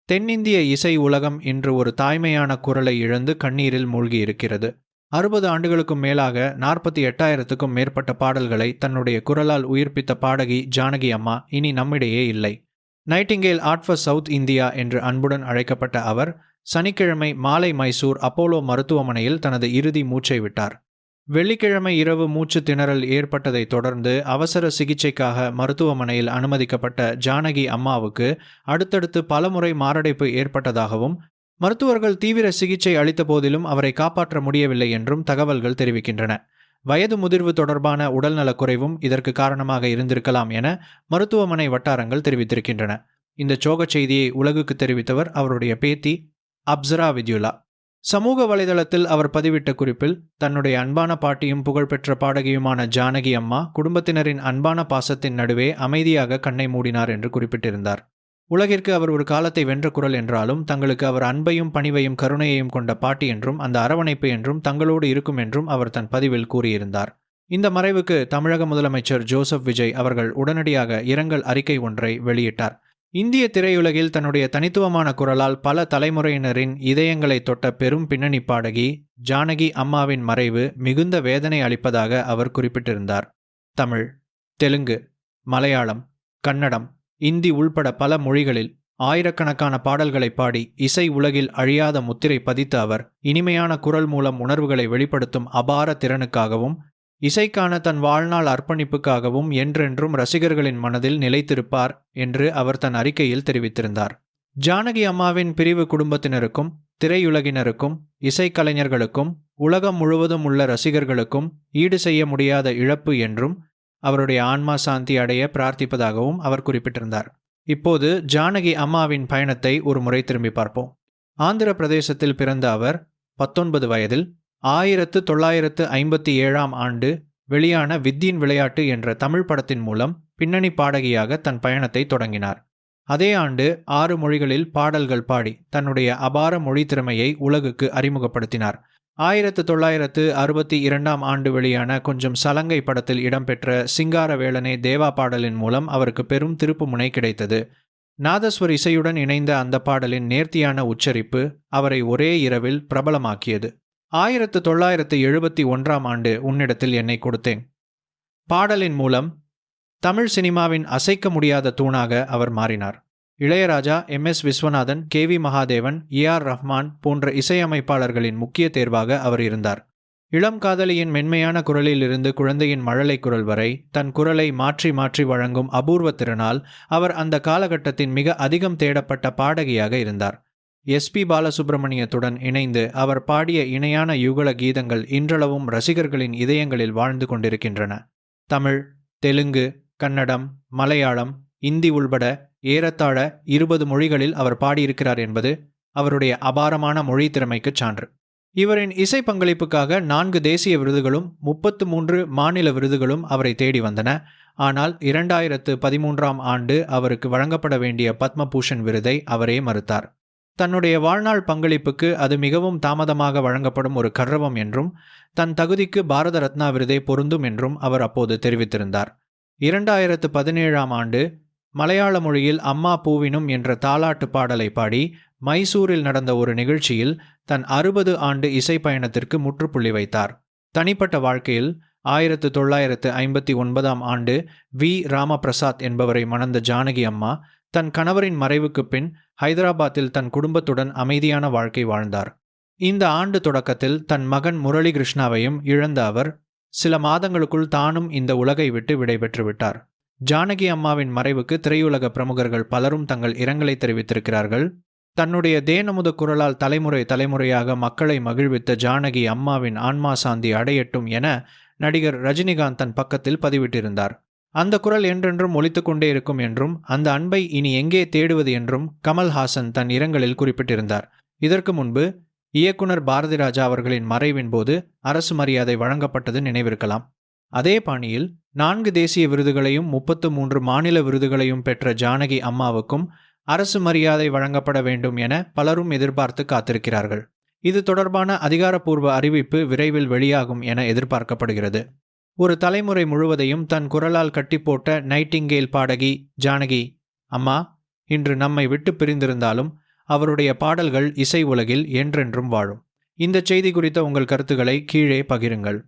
தென்னிந்திய இசை உலகம் இன்று ஒரு தாய்மையான குரலை இழந்து கண்ணீரில் மூழ்கியிருக்கிறது. 60 ஆண்டுகளுக்கும் மேலாக 48,000க்கும் மேற்பட்ட பாடல்களை தன்னுடைய குரலால் உயிர்ப்பித்த பாடகி ஜானகி அம்மா இனி நம்மிடையே இல்லை. Nightingale art for south India என்று அன்புடன் அழைக்கப்பட்ட அவர் சனிக்கிழமை மாலை மைசூர் அப்போலோ மருத்துவமனையில் தனது இறுதி மூச்சை விட்டார். வெள்ளிக்கிழமை இரவு மூச்சு திணறல் ஏற்பட்டதை தொடர்ந்து அவசர சிகிச்சைக்காக மருத்துவமனையில் அனுமதிக்கப்பட்ட ஜானகி அம்மாவுக்கு அடுத்தடுத்து பலமுறை மாரடைப்பு ஏற்பட்டதாகவும் மருத்துவர்கள் தீவிர சிகிச்சை அளித்த போதிலும் அவரை காப்பாற்ற முடியவில்லை என்றும் தகவல்கள் தெரிவிக்கின்றன. வயது முதிர்வு தொடர்பான உடல்நலக்குறைவும் இதற்கு காரணமாக இருந்திருக்கலாம் என மருத்துவமனை வட்டாரங்கள் தெரிவித்திருக்கின்றன. இந்த சோகச் செய்தியை உலகுக்கு தெரிவித்தவர் அவருடைய பேத்தி அப்சரா வித்யுலா. சமூக வலைதளத்தில் அவர் பதிவிட்ட குறிப்பில், தன்னுடைய அன்பான பாட்டியும் புகழ்பெற்ற பாடகியுமான ஜானகி அம்மா குடும்பத்தினரின் அன்பான பாசத்தின் நடுவே அமைதியாக கண்ணை மூடினார் என்று குறிப்பிட்டிருந்தார். உலகிற்கு அவர் ஒரு காலத்தை வென்ற குரல் என்றாலும் தங்களுக்கு அவர் அன்பையும் பணிவையும் கருணையையும் கொண்ட பாட்டி என்றும் அந்த அரவணைப்பு என்றும் தங்களோடு இருக்கும் என்றும் அவர் தன் பதிவில் கூறியிருந்தார். இந்த மறைவுக்கு தமிழக முதலமைச்சர் ஜோசப் விஜய் அவர்கள் உடனடியாக இரங்கல் அறிக்கை ஒன்றை வெளியிட்டார். இந்திய திரையுலகில் தன்னுடைய தனித்துவமான குரலால் பல தலைமுறையினரின் இதயங்களை தொட்ட பெரும் பின்னணி பாடகி ஜானகி அம்மாவின் மறைவு மிகுந்த வேதனை அளிப்பதாக அவர் குறிப்பிட்டிருந்தார். தமிழ், தெலுங்கு, மலையாளம், கன்னடம், இந்தி உள்பட பல மொழிகளில் ஆயிரக்கணக்கான பாடல்களை பாடி இசை உலகில் அழியாத முத்திரை பதித்த அவர் இனிமையான குரல் மூலம் உணர்வுகளை வெளிப்படுத்தும் அபார திறனுக்காகவும் இசைக்கான தன் வாழ்நாள் அர்ப்பணிப்புக்காகவும் என்றென்றும் ரசிகர்களின் மனதில் நிலைத்திருப்பார் என்று அவர் தன் அறிக்கையில் தெரிவித்திருந்தார். ஜானகி அம்மாவின் பிரிவு குடும்பத்தினருக்கும் திரையுலகினருக்கும் இசைக்கலைஞர்களுக்கும் உலகம் முழுவதும் உள்ள ரசிகர்களுக்கும் ஈடு செய்ய முடியாத இழப்பு என்றும் அவருடைய ஆன்மா சாந்தி அடைய பிரார்த்திப்பதாகவும் அவர் குறிப்பிட்டிருந்தார். இப்போது ஜானகி அம்மாவின் பயணத்தை ஒரு முறை திரும்பி பார்ப்போம். ஆந்திர பிரதேசத்தில் பிறந்த அவர் 19 வயதில் 1957ஆம் ஆண்டு வெளியான வித்தியின் விளையாட்டு என்ற தமிழ் படத்தின் மூலம் பின்னணி பாடகியாக தன் பயணத்தை தொடங்கினார். அதே ஆண்டு 6 மொழிகளில் பாடல்கள் பாடி தன்னுடைய அபார மொழி திறமையை உலகுக்கு அறிமுகப்படுத்தினார். 1962ஆம் ஆண்டு வெளியான கொஞ்சம் சலங்கை படத்தில் இடம்பெற்ற சிங்காரவேலனே தேவா பாடலின் மூலம் அவருக்கு பெரும் திருப்புமுனை கிடைத்தது. நாதஸ்வர் இசையுடன் இணைந்த அந்த பாடலின் நேர்த்தியான உச்சரிப்பு அவரை ஒரே இரவில் பிரபலமாக்கியது. 1971ஆம் ஆண்டு உன்னிடத்தில் என்னை கொடுத்தேன் பாடலின் மூலம் தமிழ் சினிமாவின் அசைக்க முடியாத தூணாக அவர் மாறினார். Ilaiyaraaja, MS Viswanathan, KV Mahadevan, AR Rahman போன்ற இசையமைப்பாளர்களின் முக்கிய தேர்வாக அவர் இருந்தார். இளம் காதலியின் மென்மையான குரலில் இருந்து குழந்தையின் மழலை குரல் வரை தன் குரலை மாற்றி மாற்றி வழங்கும் அபூர்வ திறனால் அவர் அந்த காலகட்டத்தின் மிக அதிகம் தேடப்பட்ட பாடகியாக இருந்தார். SP பாலசுப்ரமணியத்துடன் இணைந்து அவர் பாடிய இணையான யுகல கீதங்கள் இன்றளவும் ரசிகர்களின் இதயங்களில் வாழ்ந்து கொண்டிருக்கின்றன. தமிழ், தெலுங்கு, கன்னடம், மலையாளம், இந்தி உள்பட ஏறத்தாழ 20 மொழிகளில் அவர் பாடியிருக்கிறார் என்பது அவருடைய அபாரமான மொழி திறமைக்கு சான்று. இவரின் இசை பங்களிப்புக்காக 4 தேசிய விருதுகளும் 33 மாநில விருதுகளும் அவரை தேடி வந்தன. ஆனால் 2013ஆம் ஆண்டு அவருக்கு வழங்கப்பட வேண்டிய பத்மபூஷன் விருதை அவரே மறுத்தார். தன்னுடைய வாழ்நாள் பங்களிப்புக்கு அது மிகவும் தாமதமாக வழங்கப்படும் ஒரு கர்வம் என்றும் தன் தகுதிக்கு பாரத ரத்னா விருதை பொருந்தும் என்றும் அவர் அப்போது தெரிவித்திருந்தார். 2017ஆம் ஆண்டு மலையாள மொழியில் அம்மா பூவினும் என்ற தாலாட்டு பாடலை பாடி மைசூரில் நடந்த ஒரு நிகழ்ச்சியில் தன் 60 ஆண்டு இசை பயணத்திற்கு முற்றுப்புள்ளி வைத்தார். தனிப்பட்ட வாழ்க்கையில் 1959ஆம் ஆண்டு V. ராமபிரசாத் என்பவரை மணந்த ஜானகி அம்மா தன் கணவரின் மறைவுக்கு பின் ஹைதராபாத்தில் தன் குடும்பத்துடன் அமைதியான வாழ்க்கை வாழ்ந்தார். இந்த ஆண்டு தொடக்கத்தில் தன் மகன் முரளி கிருஷ்ணாவையும் இழந்த அவர் சில மாதங்களுக்குள் தானும் இந்த உலகை விட்டு விடைபெற்று விட்டார். ஜானகி அம்மாவின் மறைவுக்கு திரையுலக பிரமுகர்கள் பலரும் தங்கள் இரங்கலை தெரிவித்திருக்கிறார்கள். தன்னுடைய தேனமுத குரலால் தலைமுறை தலைமுறையாக மக்களை மகிழ்வித்த ஜானகி அம்மாவின் ஆன்மா சாந்தி அடையட்டும் என நடிகர் ரஜினிகாந்த் தன் பக்கத்தில் பதிவிட்டிருந்தார். அந்த குரல் என்றென்றும் ஒலித்து கொண்டே இருக்கும் என்றும் அந்த அன்பை இனி எங்கே தேடுவது என்றும் கமல்ஹாசன் தன் இரங்கலில் குறிப்பிட்டிருந்தார். இதற்கு முன்பு இயக்குனர் பாரதிராஜா அவர்களின் மறைவின் போது அரசு மரியாதை வழங்கப்பட்டது நினைவிருக்கலாம். அதே பாணியில் 4 தேசிய விருதுகளையும் 33 மாநில விருதுகளையும் பெற்ற ஜானகி அம்மாவுக்கும் அரசு மரியாதை வழங்கப்பட வேண்டும் என பலரும் எதிர்பார்த்து காத்திருக்கிறார்கள். இது தொடர்பான அதிகாரப்பூர்வ அறிவிப்பு விரைவில் வெளியாகும் என எதிர்பார்க்கப்படுகிறது. ஒரு தலைமுறை முழுவதையும் தன் குரலால் கட்டிப்போட்ட நைட்டிங்கேல் பாடகி ஜானகி அம்மா இன்று நம்மை விட்டு பிரிந்திருந்தாலும் அவருடைய பாடல்கள் இசை உலகில் என்றென்றும் வாழும். இந்த செய்தி குறித்த உங்கள் கருத்துக்களை கீழே பகிருங்கள்.